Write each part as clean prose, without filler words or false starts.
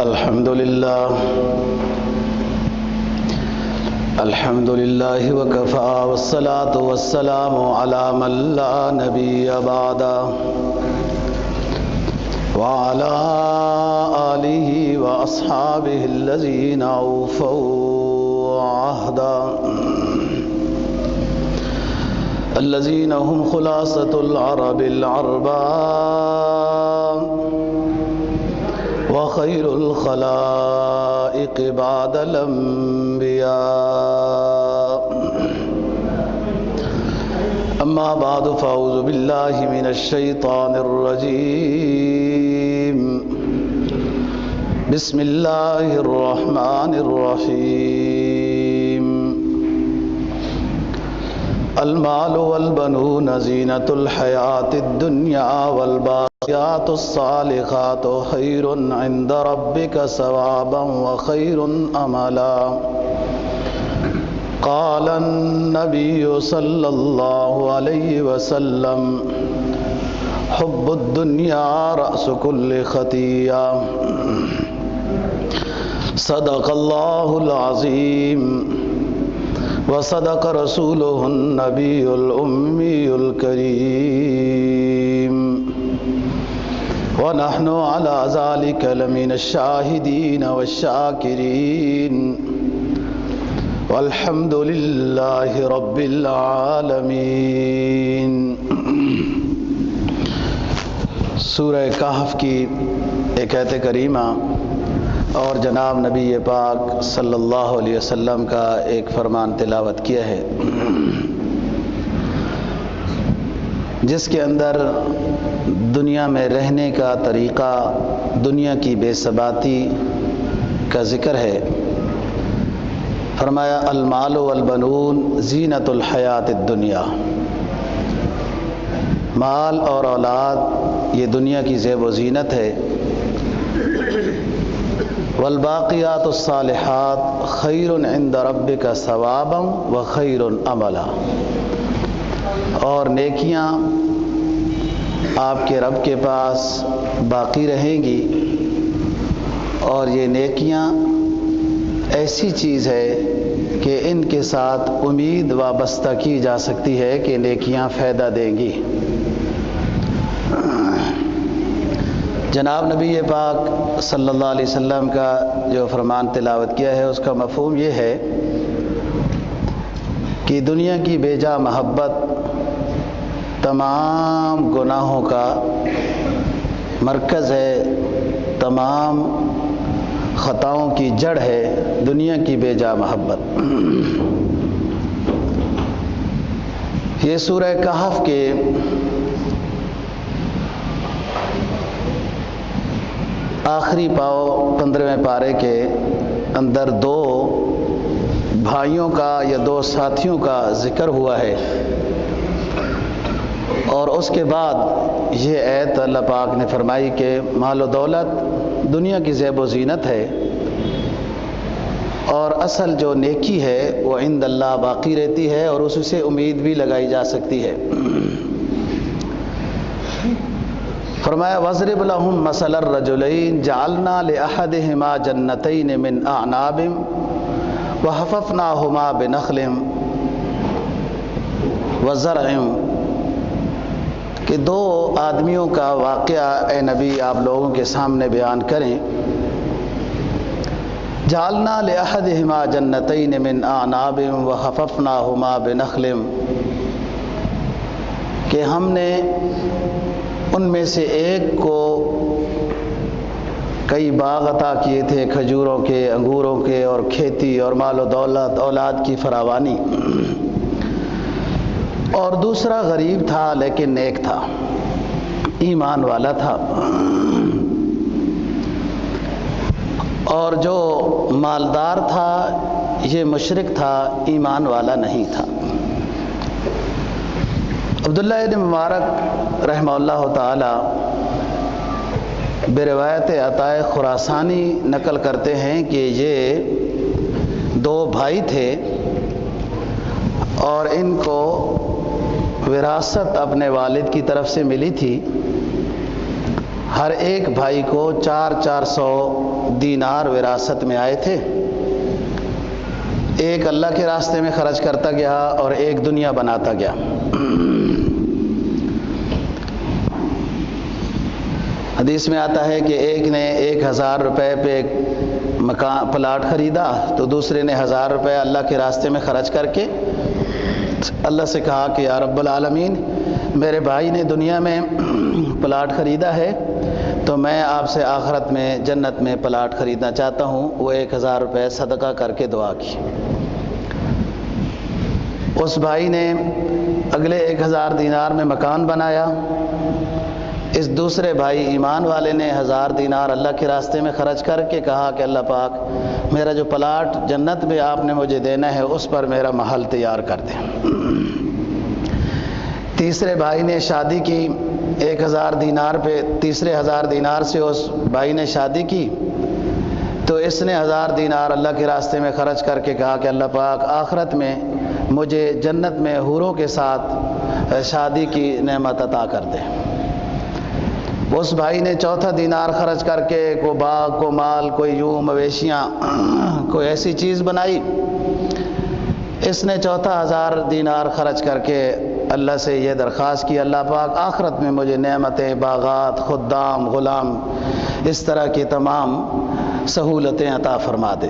الحمد لله وكفى والصلاة والسلام على من لا نبي بعده وعلى آله وأصحابه الذين أوفوا عهدا الذين هم خلاصة العرب العرباء وخير الخلائق بعد الأنبياء. أما بعد فأعوذ بالله من الشيطان الرجيم. بسم الله الرحمن الرحيم. المال والبنون زينة الحياة الدنيا والباقيات الصالحات خير عند ربك ثوابا وخير أملا. قال النبي صلى الله عليه وسلم حب الدنيا رأس كل خطيئة. صدق الله العظيم وصدق رسوله النبي الأمي الكريم ونحن على ذلك لمن الشاهدين والشاكرين والحمد لله رب العالمين. سورہ کہف کی ایک آیت کریمہ اور جناب نبی پاک صلی اللہ علیہ وسلم کا ایک فرمان تلاوت کیا ہے، جس کے اندر دنیا میں رہنے کا طریقہ، دنیا کی بے ثباتی کا ذکر ہے. فرمایا المال والبنون زینت الحیات الدنیا. مال اور اولاد یہ دنیا کی زیب و زینت ہے. والباقیات الصالحات خیر عند ربک ثوابا وخیر املا. اور نیکیاں آپ کے رب کے پاس باقی رہیں گی، اور یہ نیکیاں ایسی چیز ہے کہ ان کے ساتھ امید وابستہ کی جا سکتی ہے کہ نیکیاں فائدہ دیں گی. جناب نبی پاک صلی اللہ علیہ وسلم کا جو فرمان تلاوت کیا ہے، اس کا مفہوم یہ ہے کہ دنیا کی بے جا محبت تمام گناہوں کا مرکز ہے، تمام خطاؤں کی جڑ ہے دنیا کی بے جا محبت. یہ سورہ کہف کے آخری پاؤ 15ویں پارے کے اندر دو بھائیوں کا یا دو ساتھیوں کا ذکر ہوا ہے، اور اس کے بعد یہ آیت اللہ پاک نے فرمائی کہ مال و دولت دنیا کی زیب و زینت ہے، اور اصل جو نیکی ہے وہ عند اللہ باقی رہتی ہے، اور اس سے امید بھی لگائی جا سکتی ہے. فرمایا وَاضْرِبْ لَهُم مَثَلَ الرَّجُلَيْنِ جَعَلْنَا لِأَحَدِهِمَا جَنَّتَيْنِ مِنْ أَعْنَابٍ وَحَفَفْنَاهُمَا بِنَخْلٍ وَزَرْعٍ. کہ دو آدمیوں کا واقعہ اے نبی آپ لوگوں کے سامنے بیان کریں. جَعَلْنَا لِأَحَدِهِمَا جَنَّتَيْنِ مِنْ أَعْنَابٍ وَحَفَفْنَاهُمَا بِنَخْلٍ. کہ ہم نے ان میں سے ایک کو کئی باغ عطا کیے تھے، کھجوروں کے، انگوروں کے، اور کھیتی اور مال و دولت، اولاد کی فراوانی. اور دوسرا غریب تھا لیکن نیک تھا، ایمان والا تھا. اور جو مالدار تھا یہ مشرک تھا، ایمان والا نہیں تھا. عبداللہ بن مبارک رحمہ اللہ تعالی بروایت عطاء خراسانی نقل کرتے ہیں کہ یہ دو بھائی تھے، اور ان کو وراثت اپنے والد کی طرف سے ملی تھی. ہر ایک بھائی کو 400 دینار وراثت میں آئے تھے. ایک اللہ کے راستے میں خرچ کرتا گیا اور ایک دنیا بناتا گیا. حدیث میں آتا ہے کہ ایک نے 1000 روپے پہ مکان پلاٹ خریدا تو دوسرے نے 1000 روپے اللہ کے راستے میں خرچ کر کے اللہ سے کہا کہ یا رب العالمین، میرے بھائی نے دنیا میں پلاٹ خریدا ہے تو میں آپ سے آخرت میں جنت میں پلاٹ خریدنا چاہتا ہوں. وہ 1000 روپے صدقہ کر کے دعا کی. اس بھائی نے اگلے 1000 دینار میں مکان بنایا. اس دوسرے بھائی ایمان والے نے 1000 دینار اللہ کے راستے میں خرچ کر کے کہا کہ اللہ پاک، میرا جو پلاٹ جنت میں آپ نے مجھے دینا ہے اس پر میرا محل تیار کر دیں. تیسرے بھائی نے شادی کی 1000 دینار پہ، تیسرے 1000 دینار سے اس بھائی نے شادی کی تو اس نے 1000 دینار اللہ کے راستے میں خرچ کر کے کہا کہ اللہ پاک، آخرت میں مجھے جنت میں حوروں کے ساتھ شادی کی نعمت عطا کر دے. اس بھائی نے چوتھا دینار خرچ کر کے کوئی باغ، کوئی مال، کوئی یوں مویشیاں، کوئی ایسی چیز بنائی. اس نے چوتھا 1000 دینار خرچ کر کے اللہ سے یہ درخواست کی، اللہ پاک آخرت میں مجھے نعمتیں، باغات، خدام، غلام، اس طرح کی تمام سہولتیں عطا فرما دے.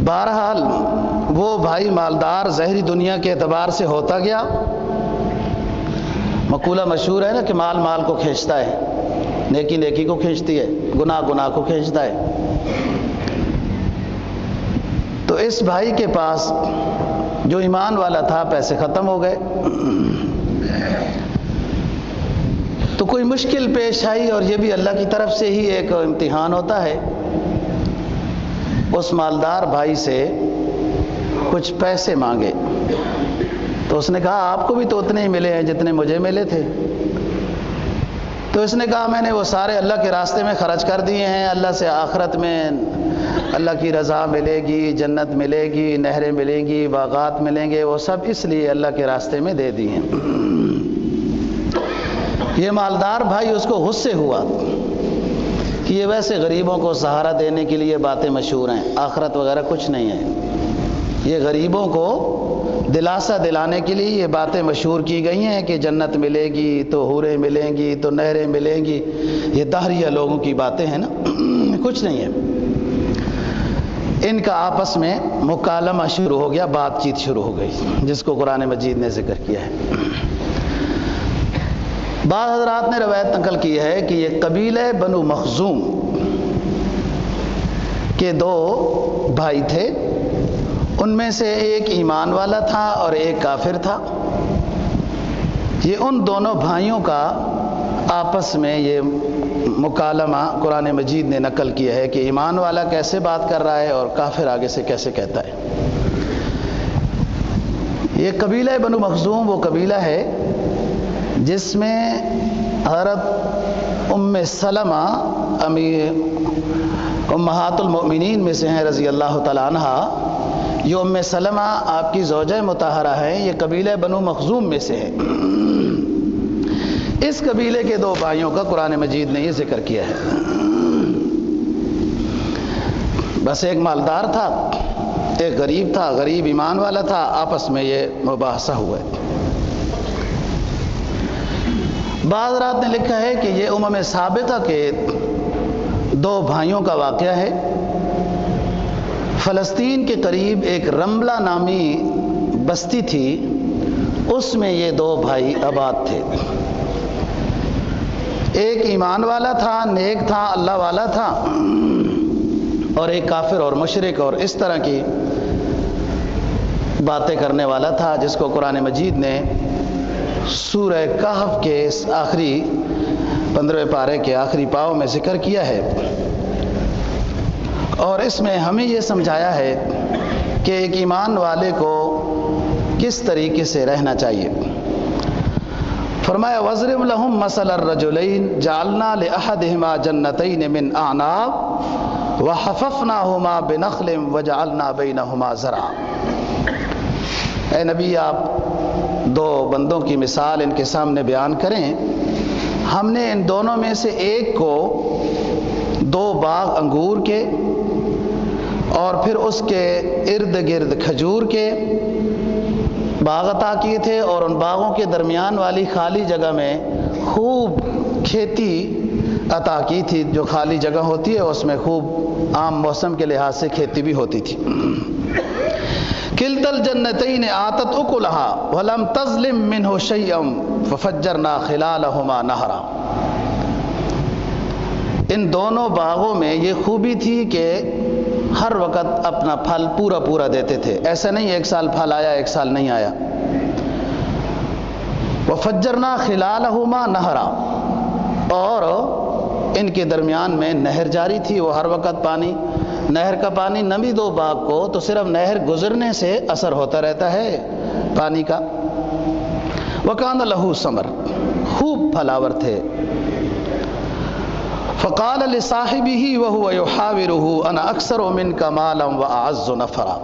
بہرحال وہ بھائی مالدار ظاہری دنیا کے اعتبار سے ہوتا گیا. مقولہ مشہور ہے نا کہ مال مال کو کھینچتا ہے، نیکی نیکی کو کھینچتی ہے، گناہ گناہ کو کھینچتا ہے. تو اس بھائی کے پاس جو ایمان والا تھا پیسے ختم ہو گئے تو کوئی مشکل پیش آئی، اور یہ بھی اللہ کی طرف سے ہی ایک امتحان ہوتا ہے. اس مالدار بھائی سے کچھ پیسے مانگے تو اس نے کہا آپ کو بھی تو اتنے ہی ملے ہیں جتنے مجھے ملے تھے. تو اس نے کہا میں نے وہ سارے اللہ کے راستے میں خرچ کر دیے ہیں، اللہ سے آخرت میں اللہ کی رضا ملے گی، جنت ملے گی، نہریں ملیں گی، باغات ملیں گے، وہ سب اس لیے اللہ کے راستے میں دے دیے ہیں. یہ مالدار بھائی اس کو غصے ہوا کہ یہ ویسے غریبوں کو سہارا دینے کے لیے باتیں مشہور ہیں، آخرت وغیرہ کچھ نہیں ہے. یہ غریبوں کو دلاسا دلانے کے لیے یہ باتیں مشہور کی گئی ہیں کہ جنت ملے گی تو حوریں ملیں گی تو نہریں ملیں گی. یہ دہریہ لوگوں کی باتیں ہیں نا، کچھ نہیں ہے. ان کا آپس میں مکالمہ شروع ہو گیا، بات چیت شروع ہو گئی، جس کو قرآن مجید نے ذکر کیا ہے. بعض حضرات نے روایت نقل کی ہے کہ یہ قبیلہ بنو مخزوم کے 2 بھائی تھے. ان میں سے ایک ایمان والا تھا اور ایک کافر تھا. یہ ان دونوں بھائیوں کا آپس میں یہ مکالمہ قرآن مجید نے نقل کیا ہے کہ ایمان والا کیسے بات کر رہا ہے اور کافر آگے سے کیسے کہتا ہے. یہ قبیلہ بنو مخزوم وہ قبیلہ ہے جس میں حضرت ام سلمہ امہات المؤمنین میں سے ہیں رضی اللہ تعالیٰ عنہا. یہ ام سلمہ آپ کی زوجہ مطہرہ ہیں، یہ قبیلہ بنو مخزوم میں سے ہے. اس قبیلے کے 2 بھائیوں کا قرآن مجید نے یہ ذکر کیا ہے. بس ایک مالدار تھا، ایک غریب تھا، غریب ایمان والا تھا، آپس میں یہ مباحثہ ہوا ہے. بعض رات نے لکھا ہے کہ یہ امم سابقہ کے 2 بھائیوں کا واقعہ ہے. فلسطین کے قریب ایک رملہ نامی بستی تھی، اس میں یہ 2 بھائی آباد تھے. ایک ایمان والا تھا، نیک تھا، اللہ والا تھا، اور ایک کافر اور مشرک اور اس طرح کی باتیں کرنے والا تھا، جس کو قرآن مجید نے سورہ کہف کے اس آخری 15ویں پارے کے آخری پاؤں میں ذکر کیا ہے. اور اس میں ہمیں یہ سمجھایا ہے کہ ایک ایمان والے کو کس طریقے سے رہنا چاہیے. فرمایا وَاضْرِبْ لَهُمْ مَثَلَ الرَّجُلَيْنِ جَعَلْنَا لِأَحَدِهِمَا جَنَّتَيْنِ مِنْ أَعْنَابٍ وَحَفَفْنَاهُمَا بِنَخْلٍ وَجَعَلْنَا بَيْنَهُمَا زَرْعًا. اے نبی آپ دو بندوں کی مثال ان کے سامنے بیان کریں. ہم نے ان دونوں میں سے ایک کو 2 باغ انگور کے اور پھر اس کے ارد گرد کھجور کے باغ عطا کیے تھے، اور ان باغوں کے درمیان والی خالی جگہ میں خوب کھیتی عطا کی تھی. جو خالی جگہ ہوتی ہے اس میں خوب عام موسم کے لحاظ سے کھیتی بھی ہوتی تھی. کلتا الجنتین آتت اکلها ولم تظلم منه شیئا ففجرنا خلالهما نہرا. ان دونوں باغوں میں یہ خوبی تھی کہ ہر وقت اپنا پھل پورا دیتے تھے. ایسا نہیں ایک سال پھل آیا ایک سال نہیں آیا. وفجرنا خلالهما نہرا، اور ان کے درمیان میں نہر جاری تھی. وہ ہر وقت پانی، نہر کا پانی نمی دو باغ کو تو صرف نہر گزرنے سے اثر ہوتا رہتا ہے پانی کا. وَكَانَ لَهُ ثَمَرٌ، خوب پھلاور تھے. فَقَالَ لِصَاحِبِهِ وَهُوَ يُحَاوِرُهُ أَنَا أَكْثَرُ مِنْكَ مَالًا وَأَعَزُّ نَفَرًا.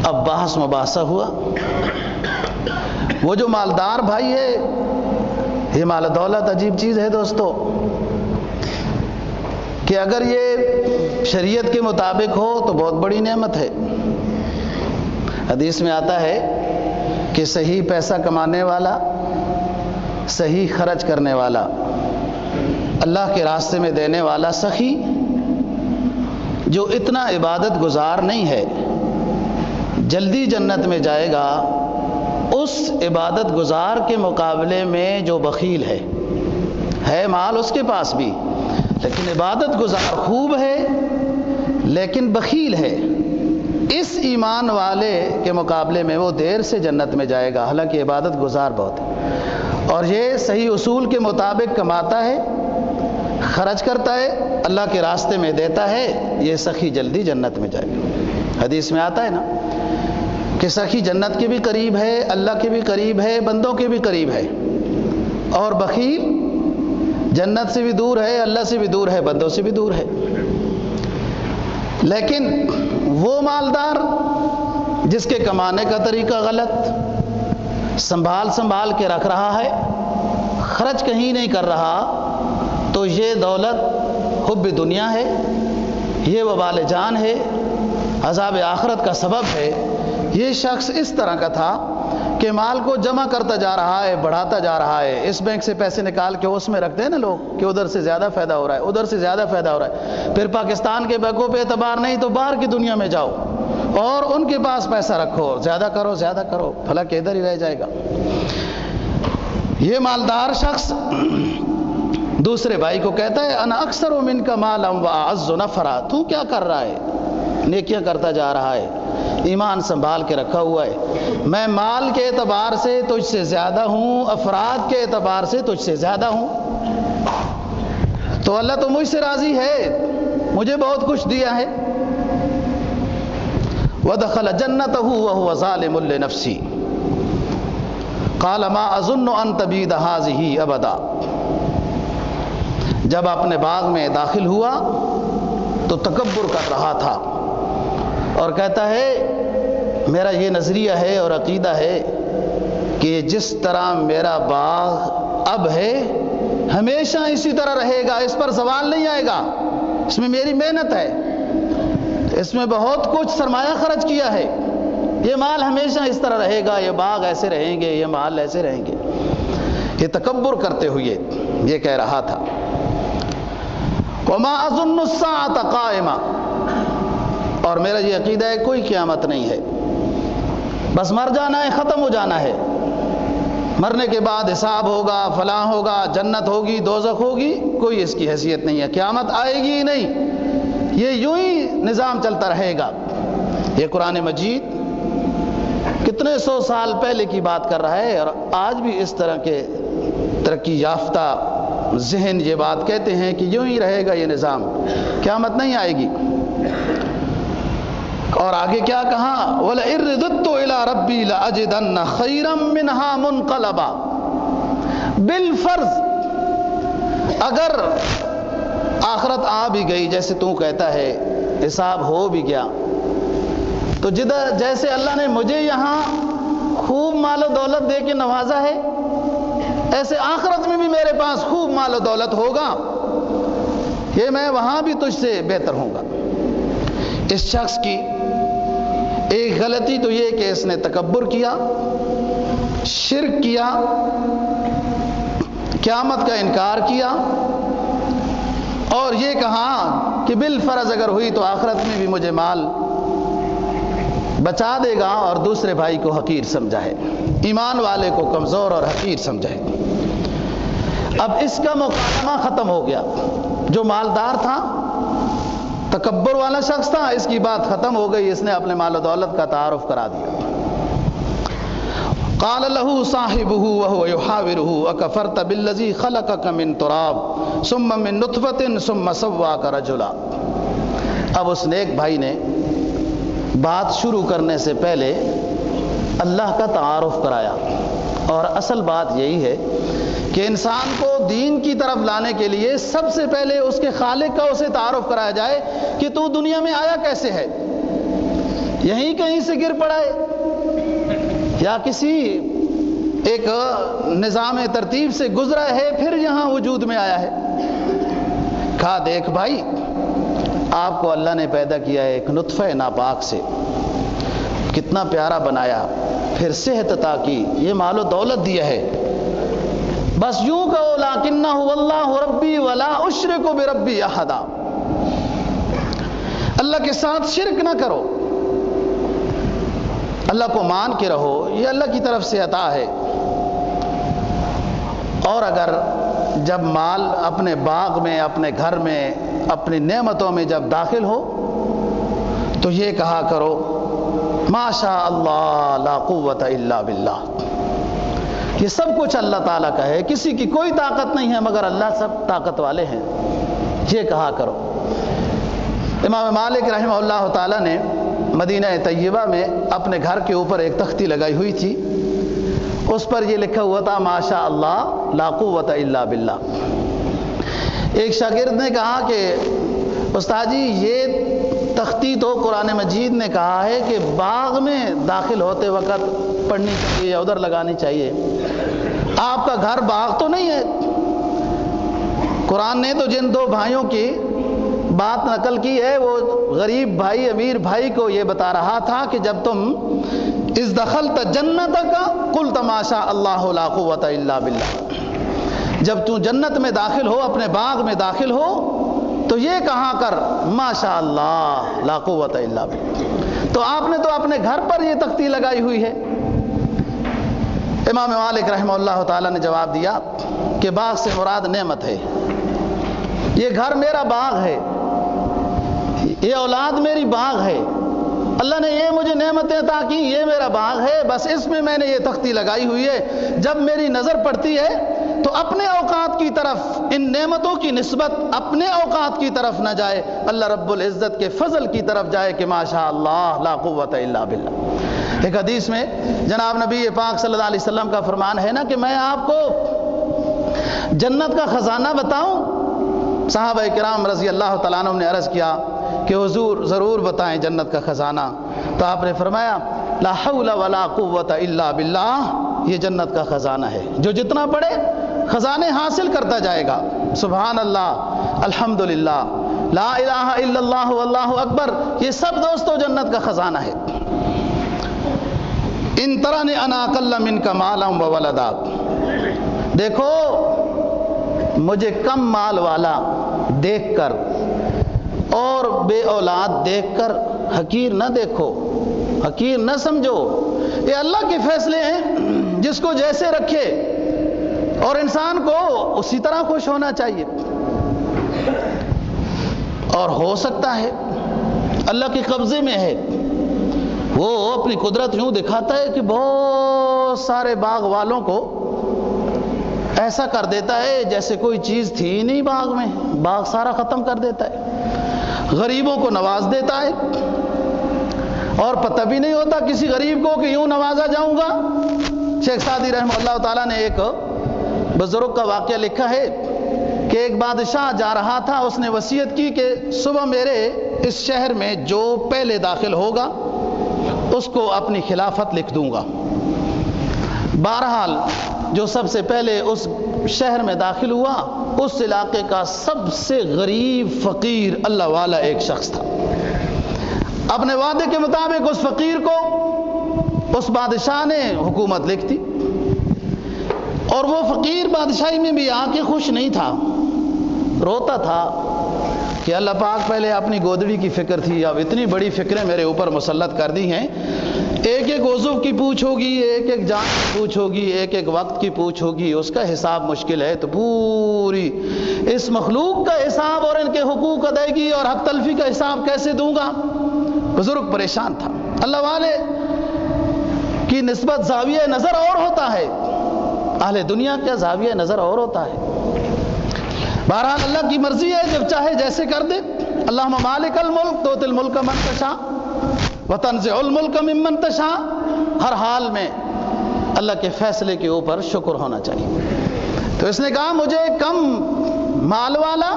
اب بحث مباحثہ ہوا. وہ جو مالدار بھائی ہے، یہ مال دولت عجیب چیز ہے دوستو، کہ اگر یہ شریعت کے مطابق ہو تو بہت بڑی نعمت ہے. حدیث میں آتا ہے کہ صحیح پیسہ کمانے والا، صحیح خرچ کرنے والا، اللہ کے راستے میں دینے والا سخی، جو اتنا عبادت گزار نہیں ہے، جلدی جنت میں جائے گا اس عبادت گزار کے مقابلے میں جو بخیل ہے مال اس کے پاس بھی، لیکن عبادت گزار خوب ہے لیکن بخیل ہے. اس ایمان والے کے مقابلے میں وہ دیر سے جنت میں جائے گا، حالانکہ عبادت گزار بہت ہے. اور یہ صحیح اصول کے مطابق کماتا ہے، خرچ کرتا ہے، اللہ کے راستے میں دیتا ہے، یہ سخی جلدی جنت میں جائے گا. حدیث میں آتا ہے نا کہ سخی جنت کے بھی قریب ہے، اللہ کے بھی قریب ہے، بندوں کے بھی قریب ہے، اور بخیل جنت سے بھی دور ہے، اللہ سے بھی دور ہے، بندوں سے بھی دور ہے. لیکن وہ مالدار جس کے کمانے کا طریقہ غلط، سنبھال کے رکھ رہا ہے، خرچ کہیں نہیں کر رہا، تو یہ دولت حب دنیا ہے، یہ وبال جان ہے، عذاب آخرت کا سبب ہے. یہ شخص اس طرح کا تھا کہ مال کو جمع کرتا جا رہا ہے، بڑھاتا جا رہا ہے. اس بینک سے پیسے نکال کے اس میں رکھتے ہیں نا لوگ کہ ادھر سے زیادہ فائدہ ہو رہا ہے، ادھر سے زیادہ فائدہ ہو رہا ہے. پھر پاکستان کے بینکوں پہ اعتبار نہیں تو باہر کی دنیا میں جاؤ اور ان کے پاس پیسہ رکھو، زیادہ کرو، بھلا کہ ادھر ہی رہ جائے گا. یہ مالدار شخص دوسرے بھائی کو کہتا ہے انا اکثر منک مالا واعز نفرا. تو کیا کر رہا ہے؟ نیکیاں کرتا جا رہا ہے، ایمان سنبھال کے رکھا ہوا ہے. میں مال کے اعتبار سے تجھ سے زیادہ ہوں، افراد کے اعتبار سے تجھ سے زیادہ ہوں. تو اللہ تو مجھ سے راضی ہے، مجھے بہت کچھ دیا ہے. وَدَخَلَ جَنَّتَهُ وَهُوَ ظَالِمٌ لِنَفْسِهِ قَالَ مَا أَظُنُّ أَن تَبِيدَ هَٰذِهِ أَبَدًا. جب اپنے باغ میں داخل ہوا تو تکبر کر رہا تھا اور کہتا ہے میرا یہ نظریہ ہے اور عقیدہ ہے کہ جس طرح میرا باغ اب ہے ہمیشہ اسی طرح رہے گا، اس پر زوال نہیں آئے گا. اس میں میری محنت ہے، اس میں بہت کچھ سرمایہ خرچ کیا ہے، یہ مال ہمیشہ اس طرح رہے گا، یہ باغ ایسے رہیں گے، یہ مال ایسے رہیں گے. یہ تکبر کرتے ہوئے یہ کہہ رہا تھا. وَمَا أَظُنُّ السَّاعَةَ قَائِمَةً، اور میرا یہ عقیدہ ہے کوئی قیامت نہیں ہے، بس مر جانا ہے، ختم ہو جانا ہے، مرنے کے بعد حساب ہوگا، فلاں ہوگا، جنت ہوگی، دوزخ ہوگی، کوئی اس کی حیثیت نہیں ہے، قیامت آئے گی ہی نہیں، یہ یوں ہی نظام چلتا رہے گا. یہ قرآن مجید کتنے سو سال پہلے کی بات کر رہا ہے، اور آج بھی اس طرح کے ترقی یافتہ ذہن یہ بات کہتے ہیں کہ یوں ہی رہے گا یہ نظام، قیامت نہیں آئے گی. اور آگے کیا کہا؟ وَلَئِن رَدَدتُّ إِلَىٰ رَبِّي لَأَجِدَنَّ خَيْرًا مِّنْهَا مُنْقَلَبًا. بالفرض اگر آخرت آ بھی گئی جیسے تو کہتا ہے، حساب ہو بھی گیا، تو جیسے اللہ نے مجھے یہاں خوب مال و دولت دے کے نوازا ہے، ایسے آخرت میں بھی میرے پاس خوب مال و دولت ہوگا، یہ میں وہاں بھی تجھ سے بہتر ہوں گا۔ اس شخص کی ایک غلطی تو یہ کہ اس نے تکبر کیا، شرک کیا، قیامت کا انکار کیا، اور یہ کہا کہ بالفرض اگر ہوئی تو آخرت میں بھی مجھے مال بچا دے گا، اور دوسرے بھائی کو حقیر سمجھا ہے، ایمان والے کو کمزور اور حقیر سمجھا ہے۔ اب اس کا مکالمہ ختم ہو گیا، جو مالدار تھا، تکبر والا شخص تھا، اس کی بات ختم ہو گئی، اس نے اپنے مال و دولت کا تعارف کرا دیا۔ قال له صاحبه وهو يحاوره اكفرت بالذي خلقك من تراب ثم من نطفة ثم سواك رجلا۔ اب اس نیک بھائی نے بات شروع کرنے سے پہلے اللہ کا تعارف کرایا، اور اصل بات یہی ہے کہ انسان کو دین کی طرف لانے کے لیے سب سے پہلے اس کے خالق کا اسے تعارف کرایا جائے کہ تو دنیا میں آیا کیسے ہے، یہیں کہیں سے گر پڑا ہے یا کسی ایک نظام ترتیب سے گزرا ہے پھر یہاں وجود میں آیا ہے۔ کہا دیکھ بھائی، آپ کو اللہ نے پیدا کیا ہے ایک نطفہ ناپاک سے، کتنا پیارا بنایا، پھر صحت عطا کی، یہ مال و دولت دیا ہے، بس یوں کہو لکنہ اللہ ربی ولا اشرک بربی احدا، اللہ کے ساتھ شرک نہ کرو، اللہ کو مان کے رہو، یہ اللہ کی طرف سے عطا ہے۔ اور اگر جب مال اپنے باغ میں، اپنے گھر میں، اپنی نعمتوں میں جب داخل ہو تو یہ کہا کرو ما شاء اللہ لا قوت الا باللہ، یہ سب کچھ اللہ تعالیٰ کا ہے، کسی کی کوئی طاقت نہیں ہے مگر اللہ سب طاقت والے ہیں، یہ کہا کرو۔ امام مالک رحمہ اللہ تعالیٰ نے مدینہ طیبہ میں اپنے گھر کے اوپر ایک تختی لگائی ہوئی تھی، اس پر یہ لکھا ہوا تھا ما شاء اللہ لا قوت الا باللہ۔ ایک شاگرد نے کہا کہ استاد جی یہ تختی تو قرآن مجید نے کہا ہے کہ باغ میں داخل ہوتے وقت پڑھنی چاہیے یا ادھر لگانی چاہیے، آپ کا گھر باغ تو نہیں ہے؟ قرآن نے تو جن دو بھائیوں کی بات نقل کی ہے، وہ غریب بھائی امیر بھائی کو یہ بتا رہا تھا کہ جب تم اذ دخلت جنتک قلت ما شاء اللہ لا قوت الا باللہ، جب تم جنت میں داخل ہو، اپنے باغ میں داخل ہو تو یہ کہا کر ما شاء اللہ لا قوت الا باللہ۔ تو آپ نے تو اپنے گھر پر یہ تختی لگائی ہوئی ہے۔ امام مالک رحمہ اللہ تعالیٰ نے جواب دیا کہ باغ سے مراد نعمت ہے، یہ گھر میرا باغ ہے، یہ اولاد میری باغ ہے، اللہ نے یہ مجھے نعمتیں عطا کی، یہ میرا باغ ہے، بس اس میں میں نے یہ تختی لگائی ہوئی ہے، جب میری نظر پڑتی ہے تو اپنے اوقات کی طرف ان نعمتوں کی نسبت اپنے اوقات کی طرف نہ جائے، اللہ رب العزت کے فضل کی طرف جائے کہ ما شاء اللہ لا قوت الا باللہ۔ ایک حدیث میں جناب نبی پاک صلی اللہ علیہ وسلم کا فرمان ہے نا کہ میں آپ کو جنت کا خزانہ بتاؤں؟ صحابہ کرام رضی اللہ تعالیٰ عنہ نے عرض کیا کہ حضور ضرور بتائیں جنت کا خزانہ، تو آپ نے فرمایا لا حول ولا قوت الا باللہ، یہ جنت کا خزانہ ہے، جو جتنا پڑھے خزانے حاصل کرتا جائے گا۔ سبحان اللہ، الحمدللہ، لا الہ الا اللہ واللہ اکبر، یہ سب دوستو جنت کا خزانہ ہے۔ ان ترانی انا اقل منک مالا وولدا، دیکھو مجھے کم مال والا دیکھ کر اور بے اولاد دیکھ کر حقیر نہ دیکھو، حقیر نہ سمجھو، یہ اللہ کے فیصلے ہیں، جس کو جیسے رکھے اور انسان کو اسی طرح خوش ہونا چاہیے۔ اور ہو سکتا ہے اللہ کے قبضے میں ہے، وہ اپنی قدرت یوں دکھاتا ہے کہ بہت سارے باغ والوں کو ایسا کر دیتا ہے جیسے کوئی چیز تھی نہیں باغ میں، باغ سارا ختم کر دیتا ہے، غریبوں کو نواز دیتا ہے اور پتہ بھی نہیں ہوتا کسی غریب کو کہ یوں نوازا جاؤں گا۔ شیخ سعدی رحمہ اللہ تعالیٰ نے ایک بزرگ کا واقعہ لکھا ہے کہ ایک بادشاہ جا رہا تھا، اس نے وصیت کی کہ صبح میرے اس شہر میں جو پہلے داخل ہوگا اس کو اپنی خلافت لکھ دوں گا۔ بہرحال جو سب سے پہلے اس شہر میں داخل ہوا اس علاقے کا سب سے غریب فقیر اللہ والا ایک شخص تھا. اپنے وعدے کے مطابق اس فقیر کو اس بادشاہ نے حکومت لکھ دی، اور وہ فقیر بادشاہی میں بھی آ کے خوش نہیں تھا، روتا تھا کہ اللہ پاک پہلے اپنی گودڑی کی فکر تھی، اب اتنی بڑی فکریں میرے اوپر مسلط کر دی ہیں. ایک ایک عضو کی پوچھ ہوگی، ایک ایک جان کی پوچھ ہوگی، ایک ایک وقت کی پوچھ ہوگی، اس کا حساب مشکل ہے، تو پوری اس مخلوق کا حساب اور ان کے حقوق ادائیگی اور حق تلفی کا حساب کیسے دوں گا؟ بزرگ پریشان تھا. اللہ والے کی نسبت زاویہ نظر اور ہوتا ہے، اہل دنیا کا زاویہ نظر اور ہوتا ہے. بہرحال اللہ کی مرضی ہے، جب چاہے جیسے کر دے. اللہم مالک الملک تؤتی الملک من تشاء وتنزع الملک ممن تشاء. ہر حال میں اللہ کے فیصلے کے اوپر شکر ہونا چاہیے. تو اس نے کہا مجھے کم مال والا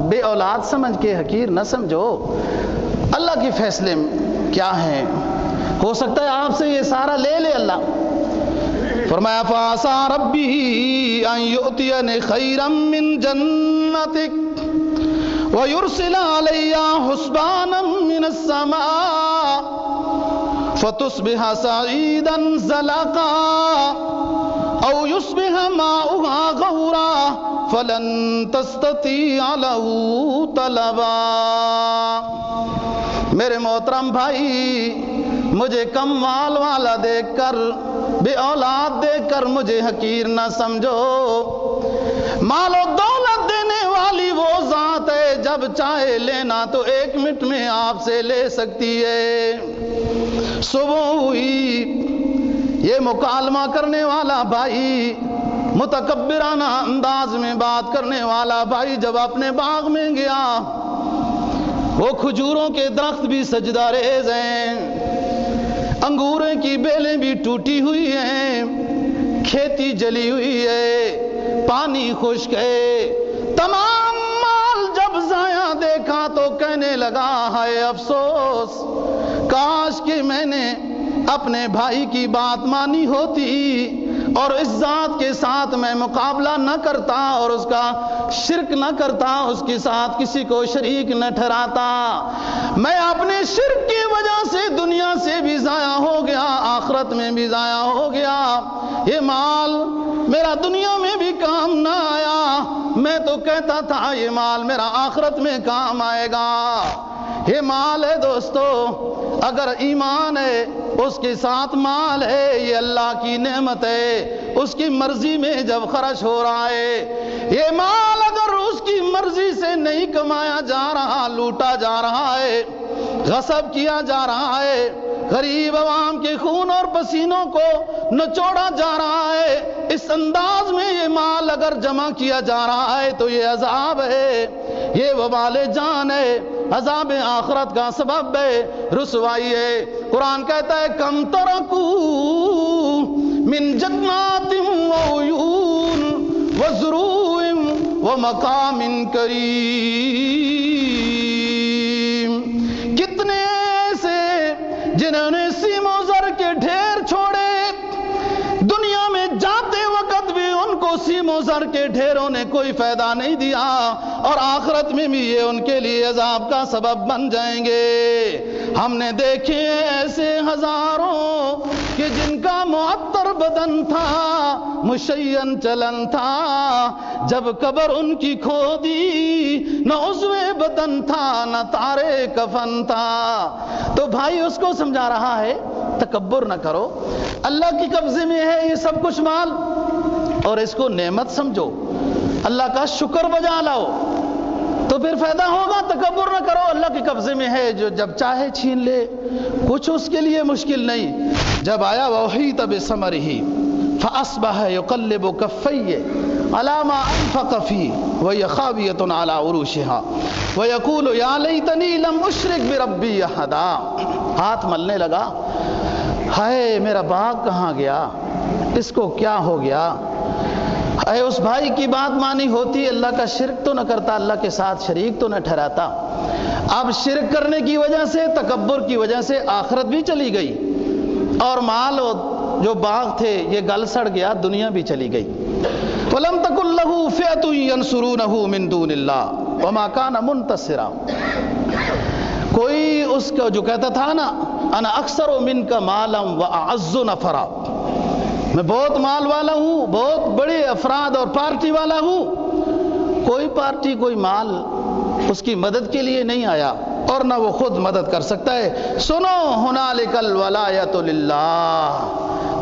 بے اولاد سمجھ کے حقیر نہ سمجھو، اللہ کے فیصلے کیا ہیں، ہو سکتا ہے آپ سے یہ سارا لے لے اللہ. فرمایا فَعَسَىٰ رَبِّهِ أَن يُؤْتِيَنِ خَيْرًا مِّن جَنَّتِكَ وَيُرْسِلَ عَلَيْهَا حُسْبَانًا مِّنَ السَّمَاءِ فَتُصْبِحَ صَعِيدًا زَلَقًا أَوْ يُصْبِحَ مَاؤُهَا غَوْرًا فَلَن تَسْتَطِيعَ لَهُ طَلَبًا. میرے محترم بھائی، مجھے کم مال والا دیکھ کر، بے اولاد دیکھ کر مجھے حقیر نہ سمجھو. مال و دولت دینے والی وہ ذات ہے، جب چاہے لینا تو 1 منٹ میں آپ سے لے سکتی ہے. صبح ہوئی، یہ مکالمہ کرنے والا بھائی، متکبرانہ انداز میں بات کرنے والا بھائی جب اپنے باغ میں گیا، وہ کھجوروں کے درخت بھی سجدہ ریز ہیں، انگوریں کی بیلیں بھی ٹوٹی ہوئی ہیں، کھیتی جلی ہوئی ہے، پانی خشک ہے. تمام مال جب ضائع دیکھا تو کہنے لگا ہائے افسوس، کاش کہ میں نے اپنے بھائی کی بات مانی ہوتی اور اس ذات کے ساتھ میں مقابلہ نہ کرتا اور اس کا شرک نہ کرتا، اس کے ساتھ کسی کو شریک نہ ٹھہراتا. میں اپنے شرک کی وجہ سے دنیا سے بھی ضائع ہو گیا، آخرت میں بھی ضائع ہو گیا. یہ مال میرا دنیا میں بھی کام نہ آیا، میں تو کہتا تھا یہ مال میرا آخرت میں کام آئے گا. یہ مال ہے دوستو، اگر ایمان ہے اس کے ساتھ مال ہے، یہ اللہ کی نعمت ہے، اس کی مرضی میں جب خرچ ہو رہا ہے. یہ مال اگر اس کی مرضی سے نہیں کمایا جا رہا، لوٹا جا رہا ہے، غصب کیا جا رہا ہے، غریب عوام کے خون اور پسینوں کو نچوڑا جا رہا ہے، اس انداز میں یہ مال اگر جمع کیا جا رہا ہے تو یہ عذاب ہے، یہ وبال جان ہے، عذاب آخرت کا سبب ہے، رسوائی ہے. قرآن کہتا ہے کم ترکو من جنات وعیون وزروع ومقام کریم. کتنے ایسے جنہوں نے سیم و زر کے ڈھیر چھوڑے، دنیا میں جاتے وقت بھی ان کو سیم و زر کے ڈھیروں نے کوئی فائدہ نہیں دیا، اور آخرت میں بھی یہ ان کے لیے عذاب کا سبب بن جائیں گے. ہم نے دیکھے ایسے ہزاروں کہ جن کا معطر بدن تھا، مشین چلن تھا، جب قبر ان کی کھودی نہ عضو بدن تھا نہ تارے کفن تھا. تو بھائی اس کو سمجھا رہا ہے تکبر نہ کرو، اللہ کی قبضے میں ہے یہ سب کچھ مال، اور اس کو نعمت سمجھو، اللہ کا شکر بجا لاؤ تو پھر فائدہ ہوگا. تکبر نہ کرو، اللہ کے قبضے میں ہے، جو جب چاہے چھین لے، کچھ اس کے لیے مشکل نہیں. جب آیا وَأُحِيطَ بِثَمَرِهِ فَأَصْبَحَ يُقَلِّبُ كَفَّيْهِ عَلَى مَا أَنفَقَ فِيهِ وَهِيَ خَاوِيَةٌ عَلَى عُرُوشِهَا وَيَقُولُ يَا لَيْتَنِي لَمْ أُشْرِكْ بِرَبِّي أَحَدًا. ہاتھ ملنے لگا، ہائے میرا باغ کہاں گیا، اس کو کیا ہو گیا. اے اس بھائی کی بات مانی ہوتی، اللہ کا شرک تو نہ کرتا، اللہ کے ساتھ شریک تو نہ ٹھہراتا. اب شرک کرنے کی وجہ سے، تکبر کی وجہ سے آخرت بھی چلی گئی، اور مال و جو باغ تھے یہ گل سڑ گیا، دنیا بھی چلی گئی۔ وَلَمْ تَكُنْ لَهُ فِئَةٌ يَنْصُرُونَهُ مِنْ دُونِ اللَّهِ وَمَا كَانَ مُنْتَصِرًا۔ کوئی اس کا جو کہتا تھا نا انا اکثر منک مالا واعز نفرا، میں بہت مال والا ہوں، بہت بڑے افراد اور پارٹی والا ہوں، کوئی پارٹی کوئی مال اس کی مدد کے لیے نہیں آیا اور نہ وہ خود مدد کر سکتا ہے۔ سنو ہنالک الولایۃ للہ،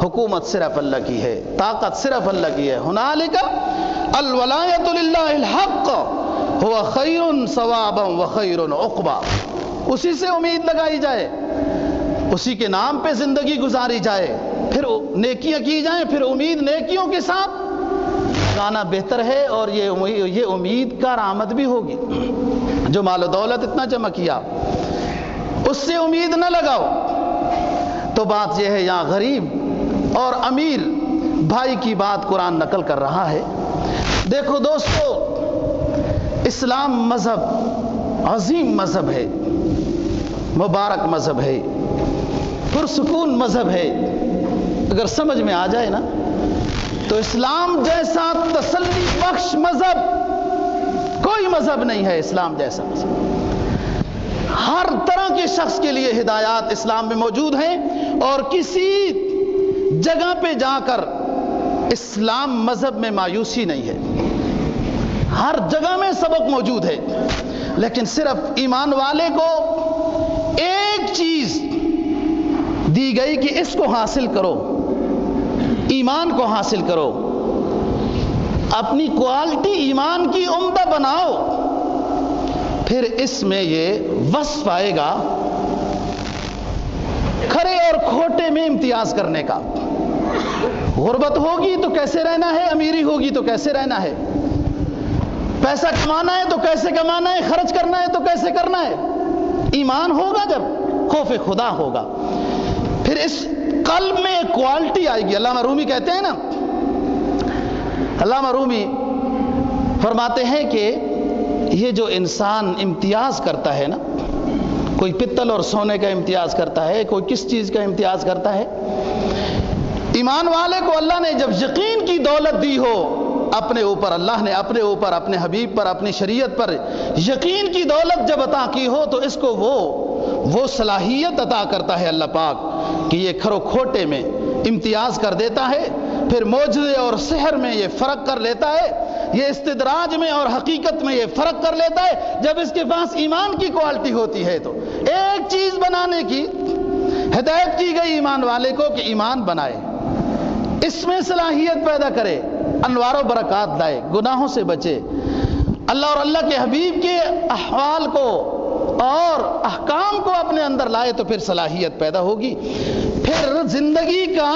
حکومت صرف اللہ کی ہے، طاقت صرف اللہ کی ہے۔ ہنالک الولایۃ للہ الحق هو خیر ثوابا وخیر عقبا، اسی سے امید لگائی جائے، اسی کے نام پہ زندگی گزاری جائے، پھر نیکیاں کی جائیں، پھر امید نیکیوں کے ساتھ گانا بہتر ہے، اور یہ امید کا آمد بھی ہوگی۔ جو مال و دولت اتنا جمع کیا اس سے امید نہ لگاؤ۔ تو بات یہ ہے، یہاں غریب اور امیر بھائی کی بات قرآن نقل کر رہا ہے۔ دیکھو دوستو، اسلام مذہب عظیم مذہب ہے، مبارک مذہب ہے، پرسکون مذہب ہے۔ اگر سمجھ میں آ جائے نا تو اسلام جیسا تسلی بخش مذہب کوئی مذہب نہیں ہے، اسلام جیسا مذہب۔ ہر طرح کے شخص کے لیے ہدایات اسلام میں موجود ہیں، اور کسی جگہ پہ جا کر اسلام مذہب میں مایوسی نہیں ہے، ہر جگہ میں سبق موجود ہے۔ لیکن صرف ایمان والے کو ایک چیز دی گئی کہ اس کو حاصل کرو، ایمان کو حاصل کرو، اپنی کوالٹی ایمان کی عمدہ بناؤ، پھر اس میں یہ وصف آئے گا کھرے اور کھوٹے میں امتیاز کرنے کا۔ غربت ہوگی تو کیسے رہنا ہے، امیری ہوگی تو کیسے رہنا ہے، پیسہ کمانا ہے تو کیسے کمانا ہے، خرچ کرنا ہے تو کیسے کرنا ہے۔ ایمان ہوگا جب، خوف خدا ہوگا، پھر اس قلب میں ایک کوالٹی آئے گی۔ علامہ رومی کہتے ہیں نا، علامہ رومی فرماتے ہیں کہ یہ جو انسان امتیاز کرتا ہے نا، کوئی پتل اور سونے کا امتیاز کرتا ہے، کوئی کس چیز کا امتیاز کرتا ہے، ایمان والے کو اللہ نے جب یقین کی دولت دی ہو اپنے اوپر، اللہ نے اپنے اوپر، اپنے حبیب پر، اپنی شریعت پر یقین کی دولت جب عطا کی ہو، تو اس کو وہ صلاحیت عطا کرتا ہے اللہ پاک کہ یہ کھرو کھوٹے میں امتیاز کر دیتا ہے، پھر معجزے اور سحر میں یہ فرق کر لیتا ہے، یہ استدراج میں اور حقیقت میں یہ فرق کر لیتا ہے جب اس کے پاس ایمان کی کوالٹی ہوتی ہے۔ تو ایک چیز بنانے کی ہدایت کی گئی ایمان والے کو کہ ایمان بنائے، اس میں صلاحیت پیدا کرے، انوار و برکات لائے، گناہوں سے بچے، اللہ اور اللہ کے حبیب کے احوال کو اور احکام کو اپنے اندر لائے، تو پھر صلاحیت پیدا ہوگی۔ پھر زندگی کا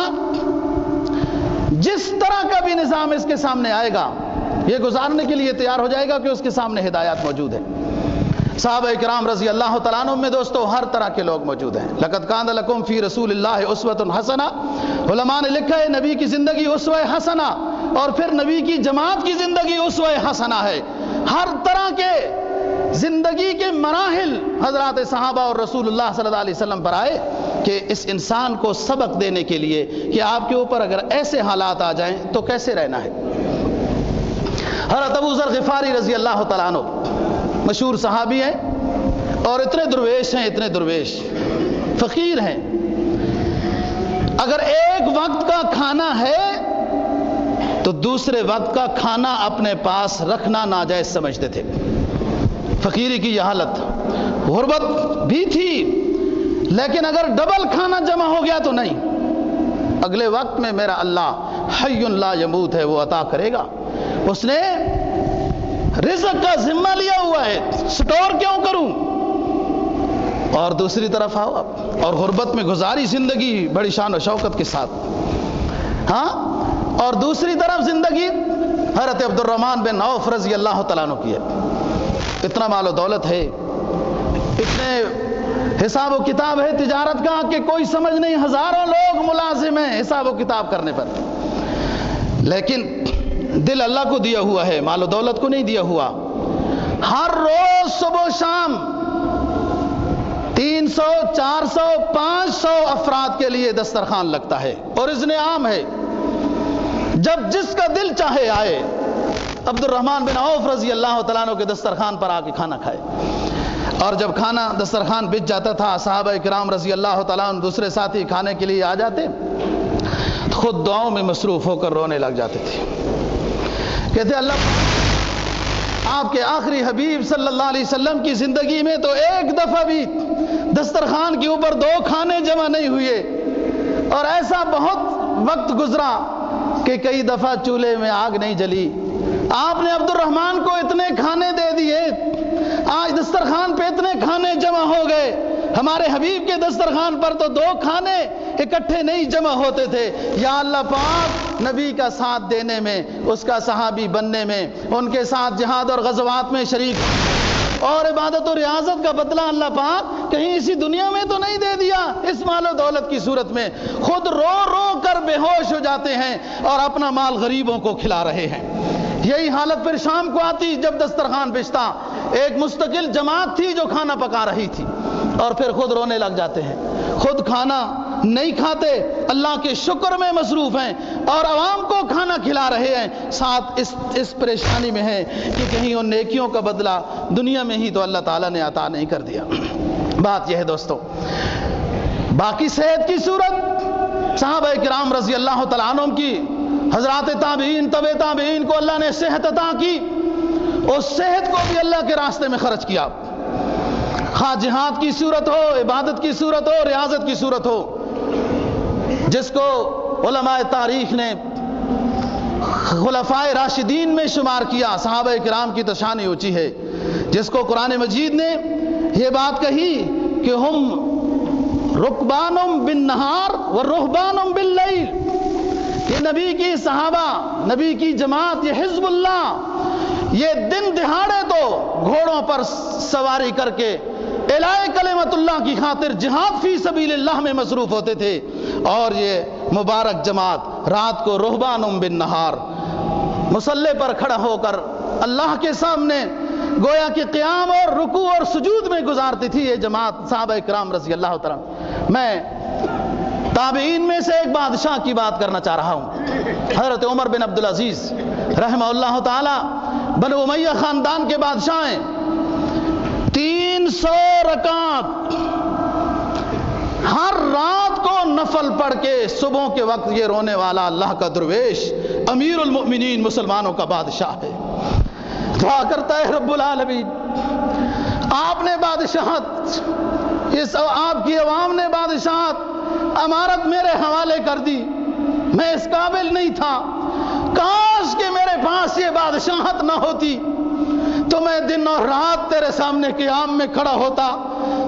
جس طرح کا بھی نظام اس کے سامنے آئے گا، یہ گزارنے کے لیے تیار ہو جائے گا کہ اس کے سامنے ہدایات موجود ہیں۔ صحابہ کرام رضی اللہ تعالیٰ عنہم میں دوستو ہر طرح کے لوگ موجود ہیں۔ لقد کان لکم فی رسول اللہ اسوۃ حسنہ، علماء نے لکھا ہے نبی کی زندگی اسوہ حسنہ، اور پھر نبی کی جماعت کی زندگی اسوہ حسنہ ہے۔ ہر طرح کے زندگی کے مراحل حضرات صحابہ اور رسول اللہ صلی اللہ علیہ وسلم پر آئے کہ اس انسان کو سبق دینے کے لیے کہ آپ کے اوپر اگر ایسے حالات آ جائیں تو کیسے رہنا ہے۔ حضرت ابو ذر غفاری رضی اللہ تعالیٰ عنہ مشہور صحابی ہیں، اور اتنے درویش ہیں، اتنے درویش فقیر ہیں، اگر ایک وقت کا کھانا ہے تو دوسرے وقت کا کھانا اپنے پاس رکھنا ناجائز سمجھتے تھے۔ فقیری کی یہ حالت، غربت بھی تھی، لیکن اگر ڈبل کھانا جمع ہو گیا تو نہیں، اگلے وقت میں میرا اللہ حی لا یموت ہے، وہ عطا کرے گا۔ اس نے رزق کا ذمہ لیا ہوا ہے، سٹور کیوں کروں؟ اور دوسری طرف آؤ اب، اور غربت میں گزاری زندگی بڑی شان و شوکت کے ساتھ، ہاں، اور دوسری طرف زندگی حضرت عبد الرحمن بن عوف رضی اللہ تعالیٰ عنہ کی ہے۔ اتنا مال و دولت ہے، اتنے حساب و کتاب ہے تجارت کا کہ کوئی سمجھ نہیں، ہزاروں لوگ ملازم ہیں حساب و کتاب کرنے پر، لیکن دل اللہ کو دیا ہوا ہے، مال و دولت کو نہیں دیا ہوا۔ ہر روز صبح و شام 300 400 500 افراد کے لیے دسترخوان لگتا ہے اور اذن عام ہے، جب جس کا دل چاہے آئے۔ عبد الرحمن بن عوف رضی اللہ تعالیٰ عنہ کے دسترخوان پر آ کے کھانا کھائے، اور جب کھانا دسترخوان بچ جاتا تھا، صحابہ کرام رضی اللہ تعالیٰ عنہ دوسرے ساتھی کھانے کے لیے آ جاتے، خود دعاؤں میں مصروف ہو کر رونے لگ جاتے تھے، کہتے اللہ آپ کے آخری حبیب صلی اللہ علیہ وسلم کی زندگی میں تو ایک دفعہ بھی دسترخوان کے اوپر 2 کھانے جمع نہیں ہوئے، اور ایسا بہت وقت گزرا کہ کئی دفعہ چولہے میں آگ نہیں جلی، آپ نے عبد الرحمن کو اتنے کھانے دے دیے، آج دسترخوان پہ اتنے کھانے جمع ہو گئے، ہمارے حبیب کے دسترخوان پر تو 2 کھانے اکٹھے نہیں جمع ہوتے تھے۔ یا اللہ پاک، نبی کا ساتھ دینے میں، اس کا صحابی بننے میں، ان کے ساتھ جہاد اور غزوات میں شریک اور عبادت و ریاضت کا بدلہ اللہ پاک کہیں اسی دنیا میں تو نہیں دے دیا، اس مال و دولت کی صورت میں خود رو رو کر بے ہوش ہو جاتے ہیں اور اپنا مال غریبوں کو کھلا رہے ہیں۔ یہی حالت پھر شام کو آتی جب دسترخوان بچتا، ایک مستقل جماعت تھی جو کھانا پکا رہی تھی، اور پھر خود رونے لگ جاتے ہیں، خود کھانا نہیں کھاتے، اللہ کے شکر میں مصروف ہیں اور عوام کو کھانا کھلا رہے ہیں، ساتھ اس پریشانی میں ہیں کہ کہیں ان نیکیوں کا بدلہ دنیا میں ہی تو اللہ تعالیٰ نے عطا نہیں کر دیا۔ بات یہ ہے دوستو، باقی صحت کی صورت، صحابہ کرام رضی اللہ تعالیٰ عنہم کی، حضرات تابعین، طبع تابعین کو اللہ نے صحت عطا کی، اس صحت کو بھی اللہ کے راستے میں خرچ کیا، خواہ جہاد کی صورت ہو، عبادت کی صورت ہو، ریاضت کی صورت ہو، جس کو علماء تاریخ نے خلفائے راشدین میں شمار کیا، صحابہ کرام کی تو شان اونچی ہے، جس کو قرآن مجید نے یہ بات کہی کہ ہم رکبانم بالنہار ورہبانم باللیل، یہ نبی کی صحابہ، نبی کی جماعت، یہ حزب اللہ، یہ دن دہاڑے تو گھوڑوں پر سواری کر کے اعلاء کلمت اللہ کی خاطر جہاد فی سبیل اللہ میں مصروف ہوتے تھے، اور یہ مبارک جماعت رات کو رہبانم بالنہار مصلی پر کھڑا ہو کر اللہ کے سامنے گویا کہ قیام اور رکوع اور سجود میں گزارتی تھی یہ جماعت صحابہ کرام رضی اللہ تعالیٰ۔ میں تابعین میں سے ایک بادشاہ کی بات کرنا چاہ رہا ہوں، حضرت عمر بن عبدالعزیز رحمہ اللہ تعالی، بنو امیہ خاندان کے بادشاہ ہیں، 300 رکعت ہر رات کو نفل پڑھ کے صبح کے وقت یہ رونے والا اللہ کا درویش امیر المؤمنین مسلمانوں کا بادشاہ ہے، دعا کرتا ہے رب العالمین آپ نے بادشاہت، آپ کی عوام نے بادشاہت امارت میرے حوالے کر دی، میں اس قابل نہیں تھا، کاش کہ میرے پاس یہ بادشاہت نہ ہوتی تو میں دن اور رات تیرے سامنے قیام میں کھڑا ہوتا،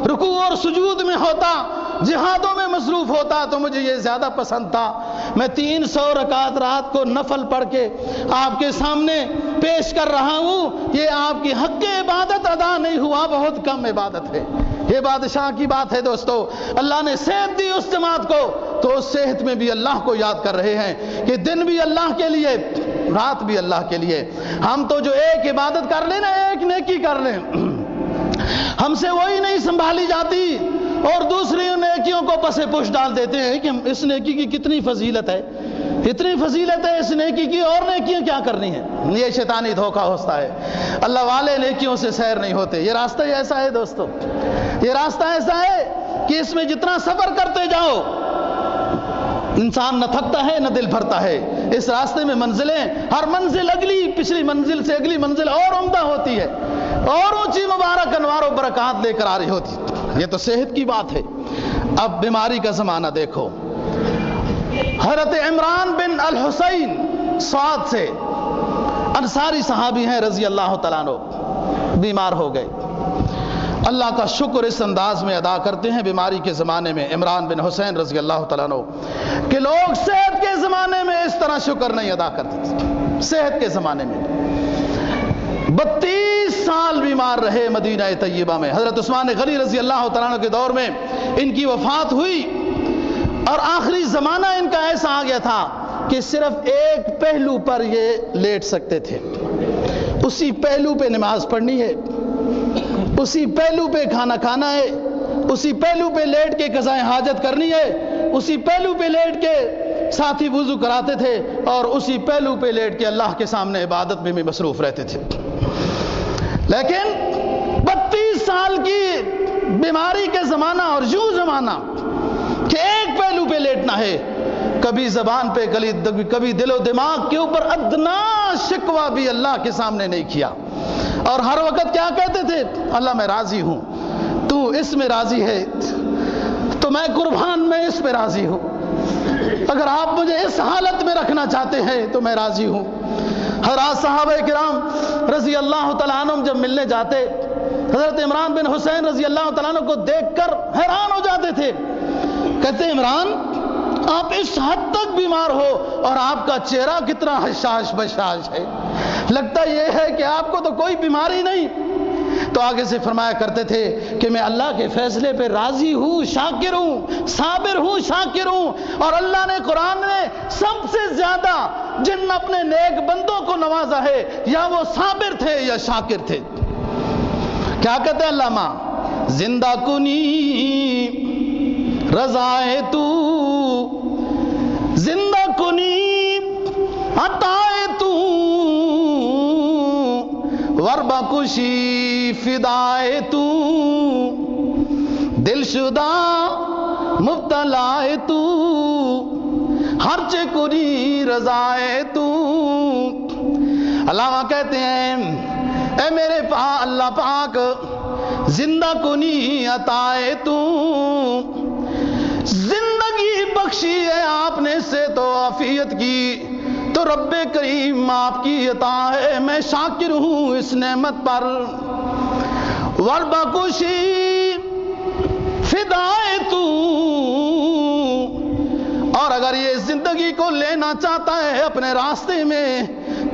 رکوع اور سجود میں ہوتا، جہادوں میں مصروف ہوتا، تو مجھے یہ زیادہ پسند تھا۔ میں 300 رکعت رات کو نفل پڑھ کے آپ کے سامنے پیش کر رہا ہوں، یہ آپ کی حق عبادت ادا نہیں ہوا، بہت کم عبادت ہے۔ یہ بادشاہ کی بات ہے دوستو، اللہ نے صحت دی اس جماعت کو، تو اس صحت میں بھی اللہ کو یاد کر رہے ہیں کہ دن بھی اللہ کے لیے، رات بھی اللہ کے لیے۔ ہم تو جو ایک عبادت کر لیں نا، ایک نیکی کر لیں، ہم سے وہی نہیں سنبھالی جاتی، اور دوسری نیکیوں کو پس پش ڈال دیتے ہیں کہ اس نیکی کی کتنی فضیلت ہے، اتنی فضیلت ہے اس نیکی کی، اور نیکیاں کیا کرنی ہے۔ یہ شیطانی دھوکہ ہوتا ہے، اللہ والے نیکیوں سے سیر نہیں ہوتے۔ یہ راستہ ایسا ہے دوستو، یہ راستہ ایسا ہے کہ اس میں جتنا سفر کرتے جاؤ انسان نہ تھکتا ہے نہ دل بھرتا ہے۔ اس راستے میں منزلیں، ہر منزل اگلی پچھلی منزل سے اگلی منزل اور عمدہ ہوتی ہے، اور اونچی مبارک انوار و برکات لے کر آ رہی ہوتی۔ یہ تو صحت کی بات ہے۔ اب بیماری کا زمانہ دیکھو، حضرت عمران بن الحسین سعد سے، انصاری صحابی ہیں رضی اللہ تعالیٰ عنہ، بیمار ہو گئے۔ اللہ کا شکر اس انداز میں ادا کرتے ہیں بیماری کے زمانے میں عمران بن حسین رضی اللہ تعالیٰ عنہ کہ لوگ صحت کے زمانے میں اس طرح شکر نہیں ادا کرتے تھے۔ صحت کے زمانے میں 32 سال بیمار رہے مدینہ طیبہ میں۔ حضرت عثمان غنی رضی اللہ تعالیٰ عنہ کے دور میں ان کی وفات ہوئی، اور آخری زمانہ ان کا ایسا آ گیا تھا کہ صرف ایک پہلو پر یہ لیٹ سکتے تھے، اسی پہلو پہ نماز پڑھنی ہے، اسی پہلو پہ کھانا کھانا ہے، اسی پہلو پہ لیٹ کے قضائے حاجت کرنی ہے، اسی پہلو پہ لیٹ کے ساتھی وضو کراتے تھے اور اسی پہلو پہ لیٹ کے اللہ کے سامنے عبادت میں مصروف رہتے تھے۔ لیکن 32 سال کی بیماری کے زمانہ اور یوں زمانہ کہ ایک پہلو پہ لیٹنا ہے، کبھی زبان پہ کبھی دل و دماغ کے اوپر ادنا شکوہ بھی اللہ کے سامنے نہیں کیا، اور ہر وقت کیا کہتے تھے؟ اللہ میں راضی ہوں، تو اس میں راضی ہے تو میں قربان، میں اس پہ راضی ہوں، اگر آپ مجھے اس حالت میں رکھنا چاہتے ہیں تو میں راضی ہوں۔ حضرات صحابہ کرام رضی اللہ تعالیٰ عنہم جب ملنے جاتے، حضرت عمران بن حسین رضی اللہ تعالیٰ عنہ کو دیکھ کر حیران ہو جاتے تھے، کہتے عمران آپ اس حد تک بیمار ہو اور آپ کا چہرہ کتنا حشاش بشاش ہے، لگتا یہ ہے کہ آپ کو تو کوئی بیماری نہیں۔ تو آگے سے فرمایا کرتے تھے کہ میں اللہ کے فیصلے پہ راضی ہوں، شاکر ہوں، صابر ہوں، شاکر ہوں، اور اللہ نے قرآن میں سب سے زیادہ جن اپنے نیک بندوں کو نوازا ہے یا وہ صابر تھے یا شاکر تھے۔ کیا کہتے ہیں علامہ؟ زندہ کنی رضائے تو، زندہ کنی عطائے تو، وربہ کشی فدائے تو، دل شدہ مبتلائے تو، ہر چکنی رضائے تو۔ علامہ کہتے ہیں اے میرے اللہ پاک زندہ کنی عطائے تو، زندگی بخشی ہے آپ نے سے تو عافیت کی تو رب کریم آپ کی عطا ہے، میں شاکر ہوں اس نعمت پر۔ وربہ کشی فدائے تو، اور اگر یہ زندگی کو لینا چاہتا ہے اپنے راستے میں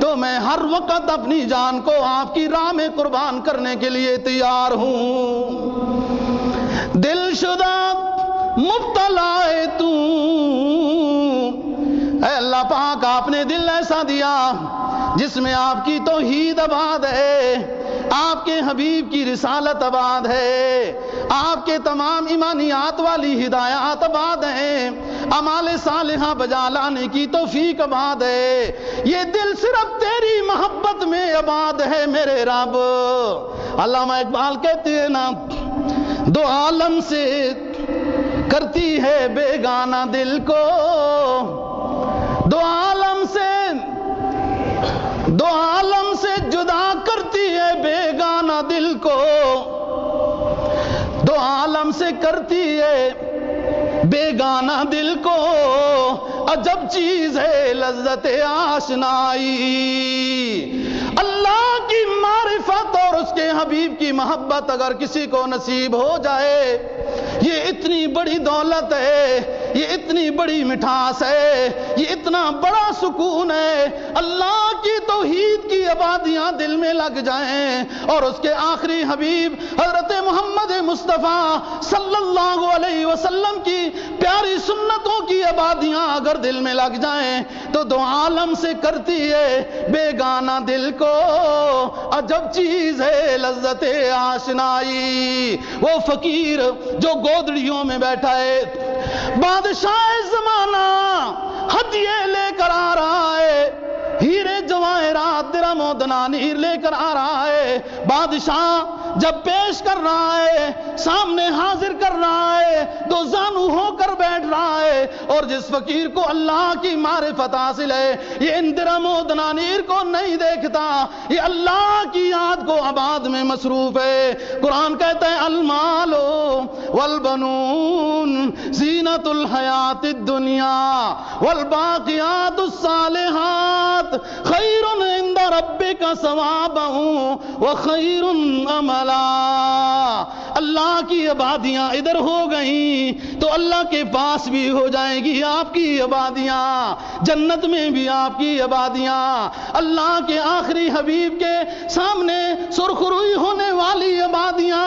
تو میں ہر وقت اپنی جان کو آپ کی راہ میں قربان کرنے کے لیے تیار ہوں۔ دل شدہ مبتلا تو، اے اللہ پاک آپ نے دل ایسا دیا جس میں آپ کی توحید آباد ہے، آپ کے حبیب کی رسالت آباد ہے، آپ کے تمام ایمانیات والی ہدایات آباد ہیں، اعمال صالحہ بجا لانے کی توفیق آباد ہے، یہ دل صرف تیری محبت میں آباد ہے میرے رب۔ علامہ اقبال کہتے ہیں نا، دو عالم سے کرتی ہے بیگانہ دل کو، دو عالم سے جدا کرتی ہے بیگانہ دل کو، دو عالم سے کرتی ہے بیگانہ دل کو، عجب چیز ہے لذت آشنائی۔ اللہ کی معرفت اور اس کے حبیب کی محبت اگر کسی کو نصیب ہو جائے، یہ اتنی بڑی دولت ہے، یہ اتنی بڑی مٹھاس ہے، یہ اتنا بڑا سکون ہے۔ اللہ کی توحید کی آبادیاں دل میں لگ جائیں اور اس کے آخری حبیب حضرت محمد مصطفیٰ صلی اللہ علیہ وسلم کی پیاری سنتوں کی آبادیاں اگر دل میں لگ جائیں تو دو عالم سے کرتی ہے بیگانہ دل کو، عجب چیز ہے لذت آشنائی۔ وہ فقیر جو گودڑیوں میں بیٹھا ہے، بادشاہ زمانہ ہدیے لے کر آ رہا ہے، ہیرے جواہرات درہم و دنانیر لے کر آ رہا ہے، بادشاہ جب پیش کر رہا ہے، سامنے حاضر کر رہا ہے، دو زانو ہو کر بیٹھ رہا ہے، اور جس فقیر کو اللہ کی معرفت حاصل ہے یہ ان درہم و دنانیر کو نہیں دیکھتا، یہ اللہ کی یاد کو آباد میں مصروف ہے۔ قرآن کہتا ہے المال والبنون زینت الحیات الدنیا والباقیات الصالحات خیر عند ربک ثوابا وخیر عملا۔ اللہ کی آبادیاں ادھر ہو گئیں تو اللہ کے پاس بھی ہو جائیں گی آپ کی آبادیاں، جنت میں بھی آپ کی آبادیاں، اللہ کے آخری حبیب کے سامنے سرخ روئی ہونے والی آبادیاں،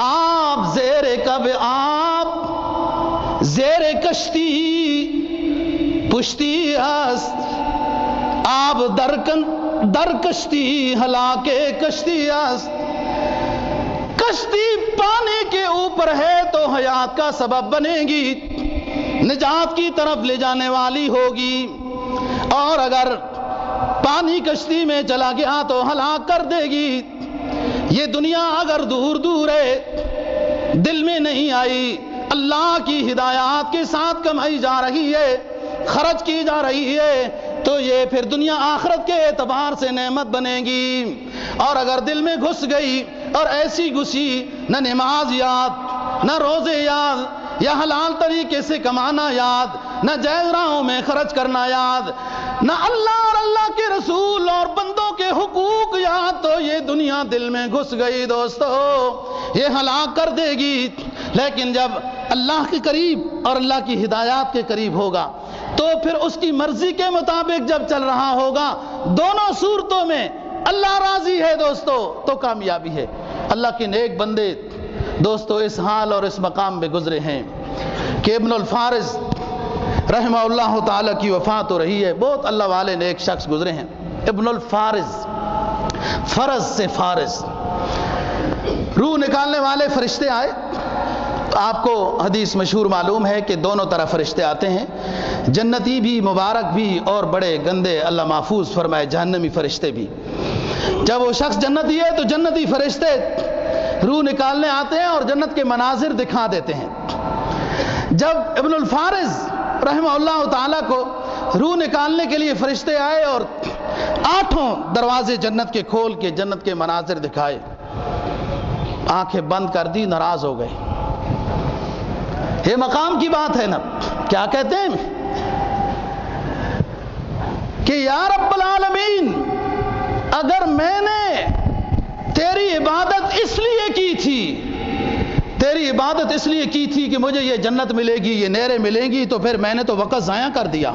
آپ زیر کب آپ زیر کشتی پشتی است، آپ در کشتی ہلاکے کشتی است۔ کشتی پانی کے اوپر ہے تو حیات کا سبب بنے گی، نجات کی طرف لے جانے والی ہوگی، اور اگر پانی کشتی میں چلا گیا تو ہلاک کر دے گی۔ یہ دنیا اگر دور دور ہے، دل میں نہیں آئی، اللہ کی ہدایات کے ساتھ کمائی جا رہی ہے، خرچ کی جا رہی ہے، تو یہ پھر دنیا آخرت کے اعتبار سے نعمت بنے گی۔ اور اگر دل میں گھس گئی اور ایسی گھسی، نہ نماز یاد، نہ روزے یاد، یا حلال طریقے سے کمانا یاد، نہ جائز راہوں میں خرچ کرنا یاد، نہ اللہ اور اللہ کے رسول اور بندوں کے حقوق یاد، تو یہ دنیا دل میں گھس گئی دوستو، یہ ہلاک کر دے گی۔ لیکن جب اللہ کے قریب اور اللہ کی ہدایات کے قریب ہوگا تو پھر اس کی مرضی کے مطابق جب چل رہا ہوگا، دونوں صورتوں میں اللہ راضی ہے دوستو تو کامیابی ہے۔ اللہ کے نیک بندے دوستو اس حال اور اس مقام پہ گزرے ہیں کہ ابن الفارض رحمہ اللہ تعالیٰ کی وفات ہو رہی ہے۔ بہت اللہ والے نیک شخص گزرے ہیں۔ ابن الفارض، فرض سے فارض، روح نکالنے والے فرشتے آئے۔ آپ کو حدیث مشہور معلوم ہے کہ دونوں طرف فرشتے آتے ہیں، جنتی بھی مبارک بھی اور بڑے گندے اللہ محفوظ فرمائے جہنمی فرشتے بھی۔ جب وہ شخص جنتی ہے تو جنتی فرشتے روح نکالنے آتے ہیں اور جنت کے مناظر دکھا دیتے ہیں۔ جب ابن الفارض رحمہ اللہ تعالیٰ کو روح نکالنے کے لیے فرشتے آئے اور 8 دروازے جنت کے کھول کے جنت کے مناظر دکھائے، آنکھیں بند کر دی، ناراض ہو گئے۔ یہ مقام کی بات ہے نا، کیا کہتے ہیں کہ یا رب العالمین، اگر میں نے تیری عبادت اس لیے کی تھی، تیری عبادت اس لیے کی تھی کہ مجھے یہ جنت ملے گی، یہ نہریں ملیں گی، تو پھر میں نے تو وقت ضائع کر دیا۔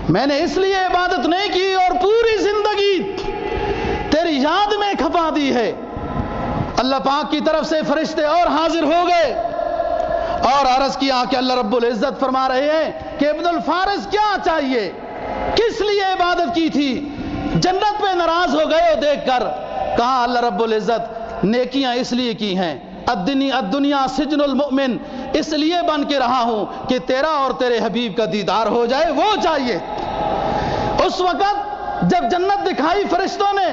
میں نے اس لیے عبادت نہیں کی اور پوری زندگی تیری یاد میں کھپا دی ہے۔ اللہ پاک کی طرف سے فرشتے اور حاضر ہو گئے اور عرض کیا کہ اللہ رب العزت فرما رہے ہیں کہ ابن الفارض کیا چاہیے، کس لیے عبادت کی تھی؟ جنت پہ ناراض ہو گئے دیکھ کر۔ کہا اللہ رب العزت نیکیاں اس لیے کی ہیں، الدنیا سجن المؤمن، اس لیے بن کے رہا ہوں کہ تیرا اور تیرے حبیب کا دیدار ہو جائے، وہ چاہیے۔ اس وقت جب جنت دکھائی فرشتوں نے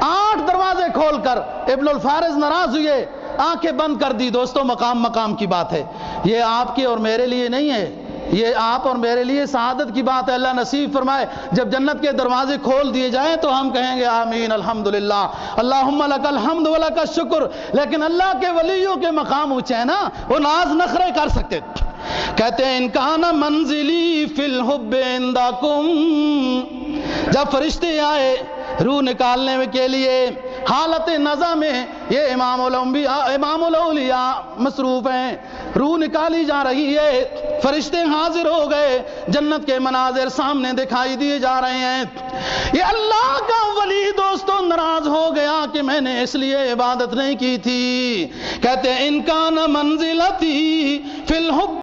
8 دروازے کھول کر، ابن الفارض ناراض ہوئے، آنکھیں بند کر دی۔ دوستو مقام کی بات ہے، یہ آپ کے اور میرے لیے نہیں ہے، یہ آپ اور میرے لیے سعادت کی بات ہے۔ اللہ نصیب فرمائے جب جنت کے دروازے کھول دیے جائیں تو ہم کہیں گے آمین الحمدللہ اللہم لک الحمد ولک الشکر۔ لیکن اللہ کے ولیوں کے مقام اونچے ہیں نا، وہ ناز نخرے کر سکتے۔ کہتے ہیں ان کان منزلی فی الحب عندکم، جب فرشتے آئے روح نکالنے کے لیے حالت نزع میں، یہ امام الاولیاء مصروف ہیں، روح نکالی جا رہی ہے، فرشتے حاضر ہو گئے، جنت کے مناظر سامنے دکھائی دیے جا رہے ہیں۔ یہ اللہ کا ولی دوستوں ناراض ہو گیا کہ میں نے اس لیے عبادت نہیں کی تھی۔ کہتے ہیں ان کان منزلتی فی الحب